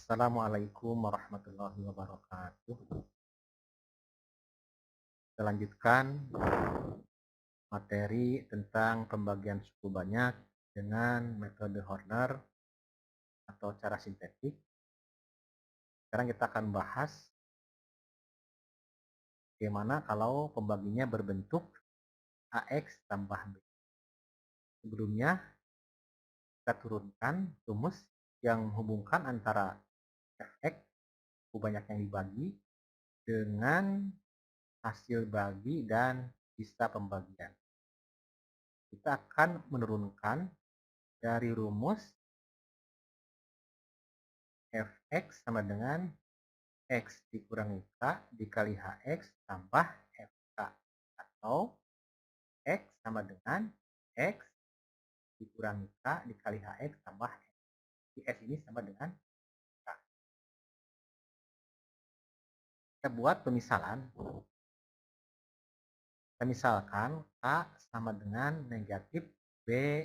Assalamualaikum warahmatullahi wabarakatuh. Kita lanjutkan materi tentang pembagian suku banyak dengan metode Horner atau cara sintetik. Sekarang kita akan bahas bagaimana kalau pembaginya berbentuk AX tambah B. Sebelumnya kita turunkan rumus yang menghubungkan antara Fx, suku banyak yang dibagi, dengan hasil bagi dan sisa pembagian. Kita akan menurunkan dari rumus Fx sama dengan X dikurangi K dikali Hx tambah Fk. Atau X sama dengan X dikurangi K dikali Hx tambah X. X ini sama dengan K. Kita buat pemisalan. Kita misalkan K sama dengan negatif B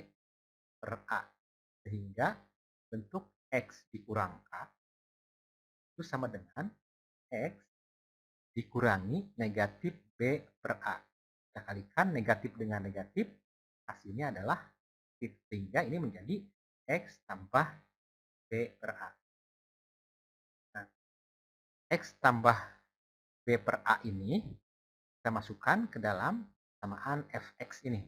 per A. Sehingga bentuk X dikurang K itu sama dengan X dikurangi negatif B per A. Kita kalikan negatif dengan negatif, hasilnya adalah sehingga ini menjadi X tambah B per A. Nah, X tambah B per A ini kita masukkan ke dalam samaan Fx ini.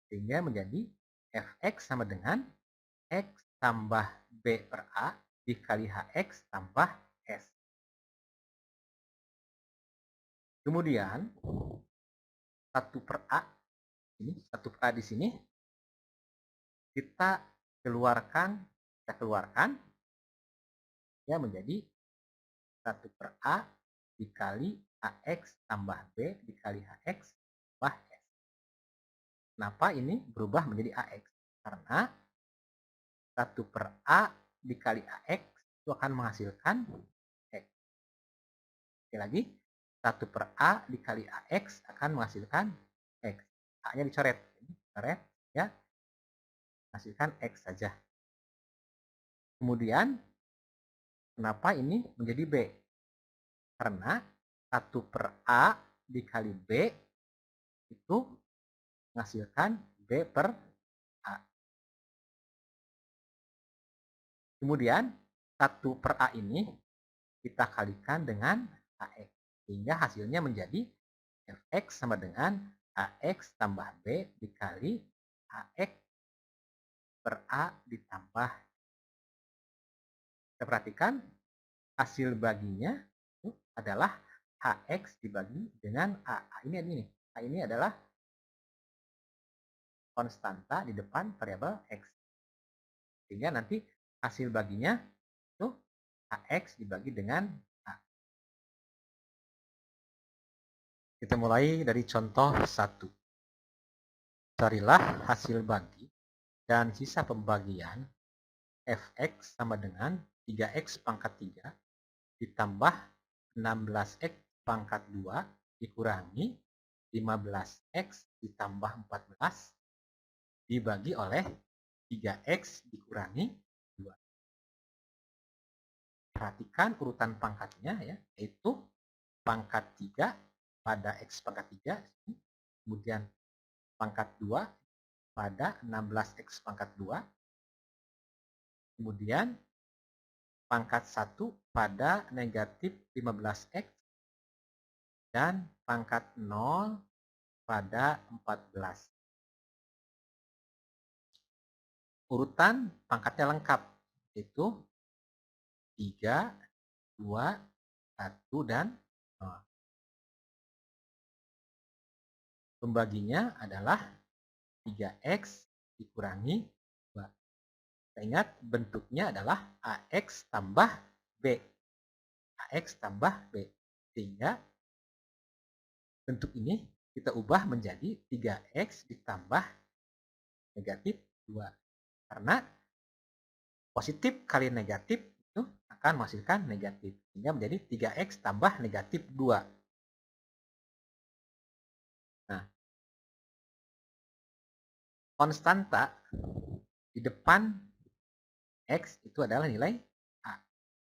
Sehingga menjadi Fx sama dengan X tambah B per A dikali Hx tambah S. Kemudian 1 per A ini 1 per A di sini kita keluarkan ya menjadi 1 per A dikali AX tambah B dikali HX tambah S. Kenapa ini berubah menjadi AX? Karena 1 per A dikali AX itu akan menghasilkan X. Sekali lagi, 1 per A dikali AX akan menghasilkan X. A-nya dicoret. Coret, ya, menghasilkan X saja. Kemudian, kenapa ini menjadi B? Karena 1 per A dikali B itu menghasilkan B per A. Kemudian 1 per A ini kita kalikan dengan AX. Sehingga hasilnya menjadi Fx sama dengan AX tambah B dikali AX per A ditambah. Kita perhatikan hasil baginya itu adalah HX dibagi dengan A. A ini adalah konstanta di depan variabel X. Sehingga nanti hasil baginya itu HX dibagi dengan A. Kita mulai dari contoh 1. Carilah hasil bagi dan sisa pembagian Fx sama dengan 3x pangkat 3 ditambah 16x pangkat 2 dikurangi 15x ditambah 14 dibagi oleh 3x dikurangi 2. Perhatikan urutan pangkatnya ya, yaitu pangkat 3 pada x pangkat 3, kemudian pangkat 2 pada 16x pangkat 2, kemudian pangkat 1 pada negatif 15x, dan pangkat 0 pada 14. Urutan pangkatnya lengkap, yaitu 3, 2, 1, dan 0. Pembaginya adalah 3x dikurangi 2. Kita ingat bentuknya adalah AX tambah B. AX tambah B. Sehingga bentuk ini kita ubah menjadi 3x ditambah negatif 2. Karena positif kali negatif itu akan menghasilkan negatif. Sehingga menjadi 3x tambah negatif 2. Nah, konstanta di depan X itu adalah nilai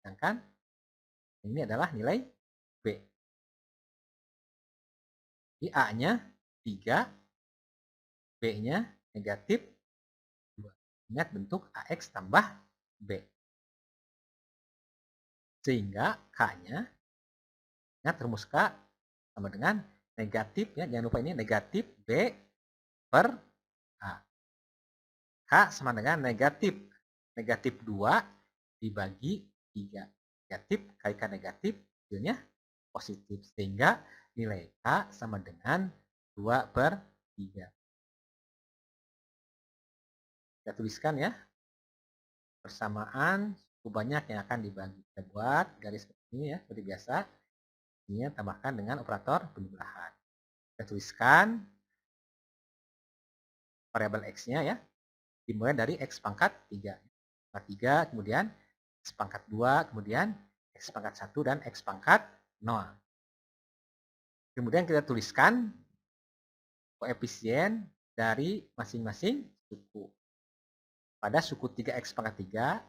Sedangkan ini adalah nilai B. Jadi A-nya 3, B-nya negatif 2. Ingat bentuk AX tambah B. Sehingga K-nya, ingat rumus K sama dengan negatif, ya jangan lupa ini negatif B per A. K sama dengan negatif 2 dibagi 3. Negatif kalikan negatif, hasilnya positif. Sehingga nilai K sama dengan 2 per 3. Kita tuliskan ya. Persamaan suku banyak yang akan dibagi. Kita buat garis seperti ini ya, seperti biasa. Ini tambahkan dengan operator penjumlahan. Kita tuliskan variabel X-nya ya. Dimulai dari X pangkat 3. Pangkat 3, kemudian X pangkat 2, kemudian X pangkat 1, dan X pangkat 0. Kemudian kita tuliskan koefisien dari masing-masing suku. Pada suku 3X pangkat 3,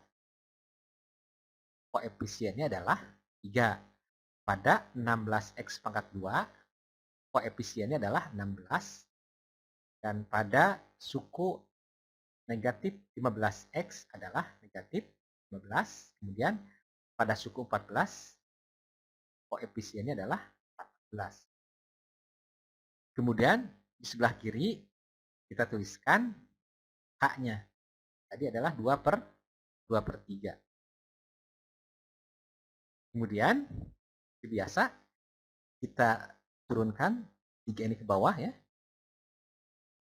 koefisiennya adalah 3. Pada 16X pangkat 2, koefisiennya adalah 16. Dan pada suku negatif 15X adalah negatif 15. Kemudian pada suku 14, koefisiennya adalah 14. Kemudian di sebelah kiri kita tuliskan H-nya. Tadi adalah 2 per 3. Kemudian seperti biasa kita turunkan 3 ini ke bawah ya.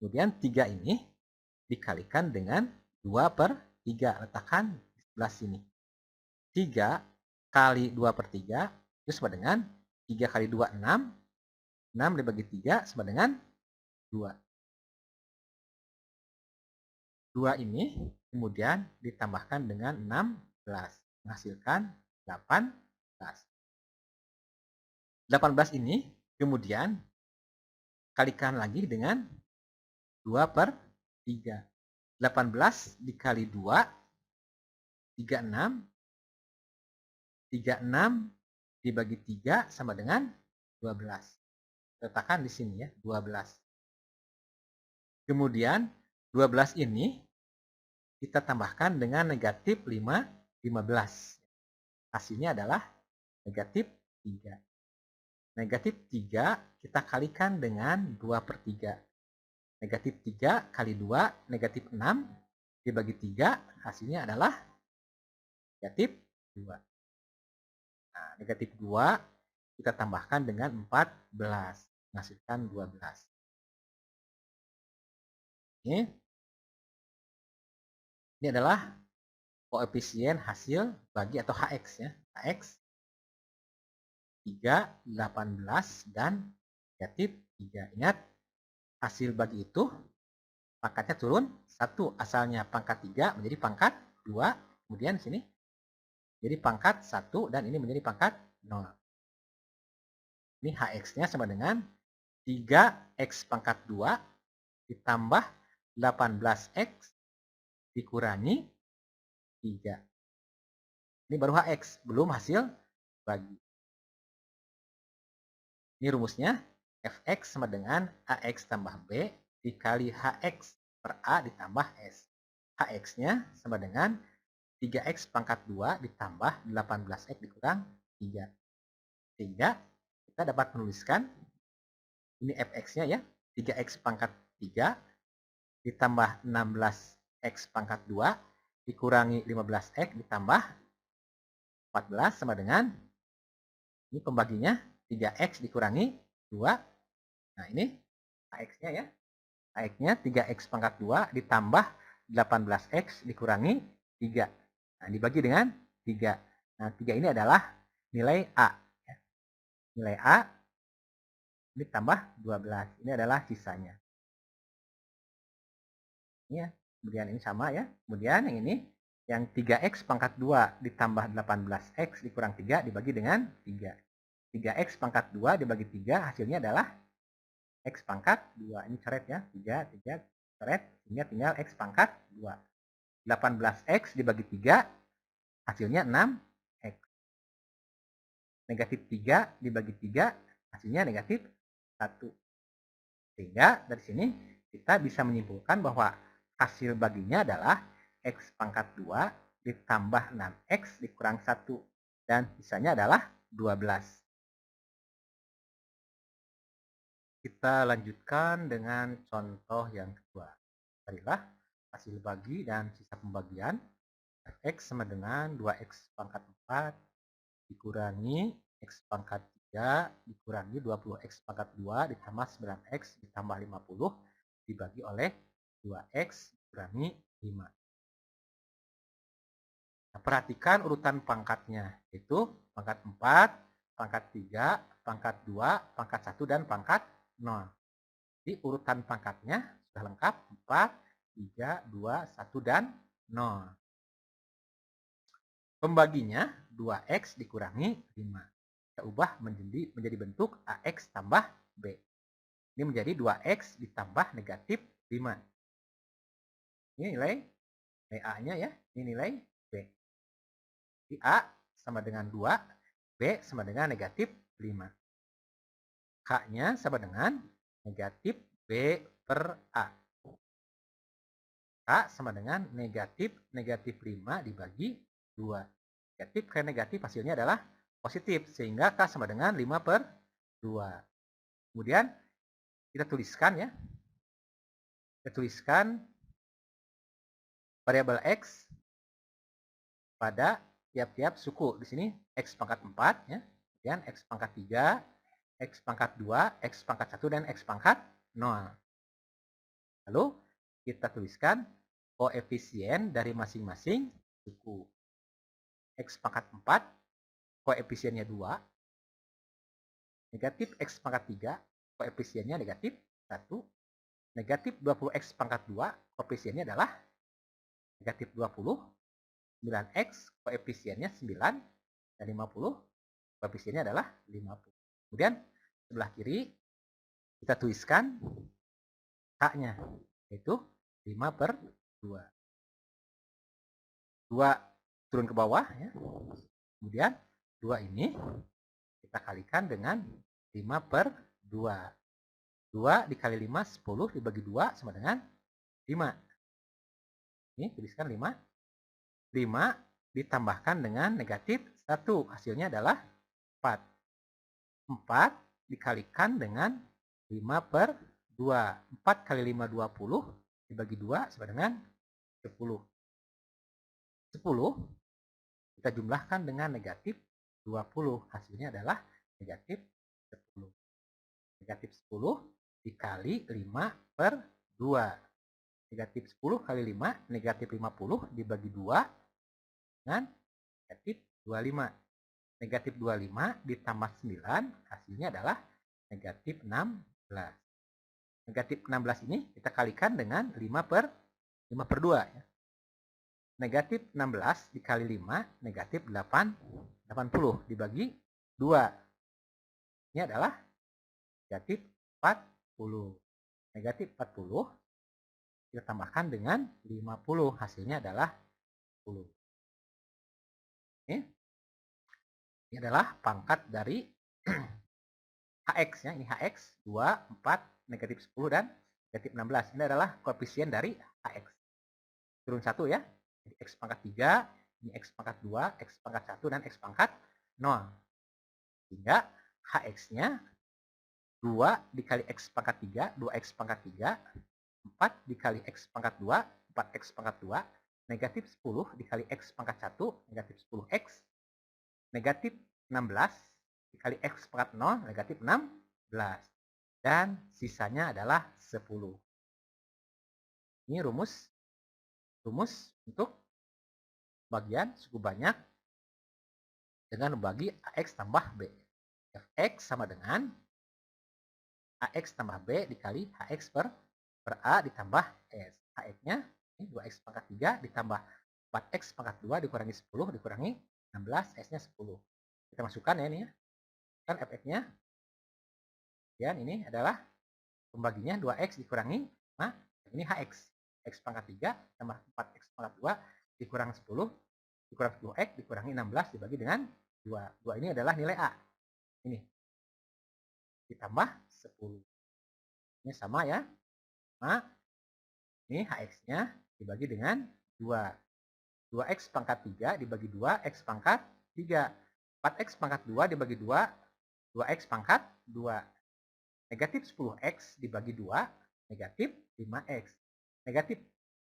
Kemudian 3 ini dikalikan dengan 2 per 3. Letakkan di sebelah sini. 3 kali 2 per 3 itu sama dengan 3 kali 2, 6. 6 dibagi 3 sama dengan 2. 2 ini kemudian ditambahkan dengan 16. Menghasilkan 18. 18 ini kemudian kalikan lagi dengan 2 per 3. 18 dikali 2, 36. 36 dibagi 3 sama dengan 12. Letakkan di sini ya, 12. Kemudian 12 ini kita tambahkan dengan negatif 15. Hasilnya adalah negatif 3. Negatif 3 kita kalikan dengan 2 per 3. Negatif 3 kali 2, negatif 6. Dibagi 3, hasilnya adalah negatif 2. Nah, negatif 2 kita tambahkan dengan 14. Menghasilkan 12. Ini adalah koefisien hasil bagi atau HX ya. HX 3, 18, dan negatif 3. Ingat, hasil bagi itu pangkatnya turun 1. Asalnya pangkat 3 menjadi pangkat 2. Kemudian sini jadi pangkat 1 dan ini menjadi pangkat 0. Ini HX-nya sama dengan 3X pangkat 2 ditambah 18X dikurangi 3. Ini baru HX, belum hasil bagi. Ini rumusnya, Fx sama dengan Ax tambah B dikali Hx per A ditambah S. Hx-nya sama dengan 3x pangkat 2 ditambah 18x dikurang 3. Sehingga kita dapat menuliskan, ini Fx-nya ya, 3x pangkat 3 ditambah 16x pangkat 2 dikurangi 15x ditambah 14 sama dengan, ini pembaginya 3x dikurangi 2. Nah ini AX-nya ya. AX-nya 3x pangkat 2 ditambah 18x dikurangi 3. Nah dibagi dengan 3. Nah 3 ini adalah nilai A. Nilai A ditambah 12. Ini adalah sisanya. Ini ya. Kemudian ini sama ya. Kemudian yang ini, yang 3x pangkat 2 ditambah 18x dikurang 3 dibagi dengan 3. 3x pangkat 2 dibagi 3 hasilnya adalah x pangkat 2. Ini coret ya. 3 coret. Sehingga tinggal x pangkat 2. 18x dibagi 3 hasilnya 6x. Negatif 3 dibagi 3 hasilnya negatif 1. Sehingga dari sini kita bisa menyimpulkan bahwa hasil baginya adalah X pangkat 2 ditambah 6X dikurang 1. Dan sisanya adalah 12. Kita lanjutkan dengan contoh yang kedua. Carilah hasil bagi dan sisa pembagian. Fx sama dengan 2x pangkat 4 dikurangi x pangkat 3 dikurangi 20x pangkat 2 ditambah 9x ditambah 50 dibagi oleh 2x dikurangi 5. Nah, perhatikan urutan pangkatnya, yaitu pangkat 4, pangkat 3, pangkat 2, pangkat 1, dan pangkat 0. Jadi urutan pangkatnya sudah lengkap 4, 3, 2, 1, dan 0. Pembaginya 2x dikurangi 5. Kita ubah menjadi bentuk AX tambah B. Ini menjadi 2x ditambah negatif 5. Ini nilai A-nya ya, ini nilai B. Jadi A sama dengan 2, B sama dengan negatif 5. K-nya sama dengan negatif B per A. K sama dengan negatif 5 dibagi 2. Negatif ke negatif hasilnya adalah positif, sehingga K sama dengan 5 per 2. Kemudian kita tuliskan ya. Kita tuliskan variabel X pada tiap-tiap suku. Di sini X pangkat 4 ya. Kemudian X pangkat 3, X pangkat 2, X pangkat 1, dan X pangkat 0. Lalu kita tuliskan koefisien dari masing-masing suku. X pangkat 4, koefisiennya 2. Negatif X pangkat 3, koefisiennya negatif 1. Negatif 20X pangkat 2, koefisiennya adalah negatif 20. 9X, koefisiennya 9. Dan 50, koefisiennya adalah 50. Kemudian sebelah kiri kita tuliskan K-nya, yaitu 5 per 2. 2 turun ke bawah ya. Kemudian 2 ini kita kalikan dengan 5 per 2. 2 dikali 5, 10 dibagi 2 sama dengan 5. Ini tuliskan 5. 5 ditambahkan dengan negatif 1. Hasilnya adalah 4. 4 dikalikan dengan 5 per 2. 4 kali 5, 20. Dibagi 2 sama dengan 10. 10 kita jumlahkan dengan negatif 20. Hasilnya adalah negatif 10. Negatif 10 dikali 5 per 2. Negatif 10 kali 5, negatif 50 dibagi 2 dengan negatif 25. Negatif 25 ditambah 9, hasilnya adalah negatif 16. Negatif 16 ini kita kalikan dengan 5 per 2. Ya. Negatif 16 dikali 5, negatif 80 dibagi 2. Ini adalah negatif 40. Negatif 40 kita tambahkan dengan 50. Hasilnya adalah 10. Ini adalah pangkat dari HX ya. Ini HX 2, 4, negatif 10, dan negatif 16. Ini adalah koefisien dari HX. Turun 1 ya. Jadi X pangkat 3, ini X pangkat 2, X pangkat 1, dan X pangkat 0. Sehingga HX-nya 2 dikali X pangkat 3, 2X pangkat 3, 4 dikali X pangkat 2, 4X pangkat 2, negatif 10 dikali X pangkat 1, negatif 10X, negatif 16 dikali X pangkat 0, negatif 16. Dan sisanya adalah 10. Ini rumus untuk bagian suku banyak dengan membagi AX tambah B. Fx sama dengan AX tambah B dikali HX per A ditambah S. HX-nya ini 2X pangkat 3 ditambah 4X pangkat 2 dikurangi 10 dikurangi 16, S-nya 10. Kita masukkan ya ini ya. Kan Fx-nya. Dan ini adalah pembaginya 2X dikurangi 5. Ini HX. X pangkat 3 tambah 4X pangkat 2 dikurang 10 dikurang 10X dikurangi 16 dibagi dengan 2. 2 ini adalah nilai A. Ini. Ditambah 10. Ini sama ya. Sama. Ini HX-nya dibagi dengan 2. 2X pangkat 3 dibagi 2, X pangkat 3. 4X pangkat 2 dibagi 2, 2X pangkat 2. Negatif 10X dibagi 2, negatif 5X. Negatif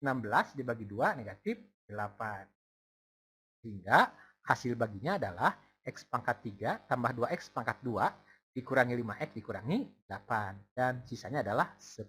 16 dibagi 2, negatif 8. Sehingga hasil baginya adalah X pangkat 3 tambah 2X pangkat 2 dikurangi 5X dikurangi 8. Dan sisanya adalah 10.